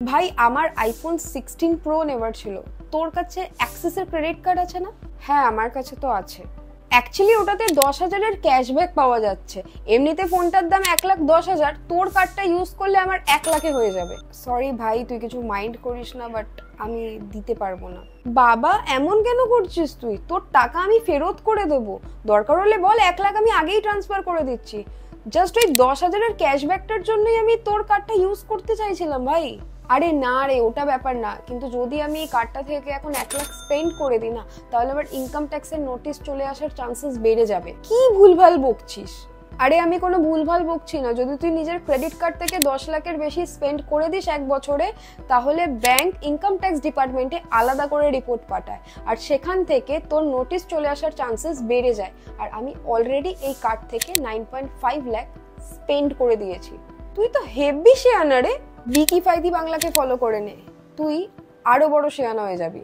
ভাই আমার iPhone 16 pro নেওয়ার ছিল, তোর কাছে অ্যাক্সিসের ক্রেডিট কার্ড আছে না? হ্যাঁ আমার কাছে তো আছে। অ্যাকচুয়ালি ওটাতে 10,000-এর ক্যাশব্যাক পাওয়া যাচ্ছে। এমনিতে ফোনটার দাম 1,10,000, তোর কার্ডটা ইউজ করলে আমার 1 লাখে হয়ে যাবে। সরি ভাই, তুই কিছু মাইন্ড করিস না, বাট আমি দিতে পারবো না। বাবা এমন কেন করছিস তুই? তোর টাকা আমি ফেরত করে দেবো, দরকার হলে বল 1 লাখ আমি আগেই ট্রান্সফার করে দিচ্ছি। জাস্ট ওই 10,000-এর ক্যাশব্যাকটার জন্যই আমি তোর কার্ডটা ইউজ করতে চাইছিলাম ভাই। আরে না রে, ওটা ব্যাপার না, কিন্তু যদি আমি এই কার্ডটা থেকে এখন 1 লাখ স্পেন্ড করে দিই না, তাহলে আবার ইনকাম ট্যাক্সের নোটিশ চলে আসার চান্সেস বেড়ে যাবে। কি ভুলভাল বকছিস? আরে আমি কোনো ভুলভাল বকছি না। যদি তুই নিজের ক্রেডিট কার্ড থেকে 10 লাখের বেশি স্পেন্ড করে দিস 1 বছরে, তাহলে ব্যাংক ইনকাম ট্যাক্স ডিপার্টমেন্টে আলাদা করে রিপোর্ট পাঠায়, আর সেখান থেকে তোর নোটিশ চলে আসার চান্সেস বেড়ে যায়। আর আমি অলরেডি এই কার্ড থেকে 9.5 লাখ স্পেন্ড করে দিয়েছি। তুই তো হেভি শেয়ানা রে। বিকি ফাইদি বাংলাকে ফলো করে নে, তুই আরো বড় শেয়ানা হয়ে যাবি।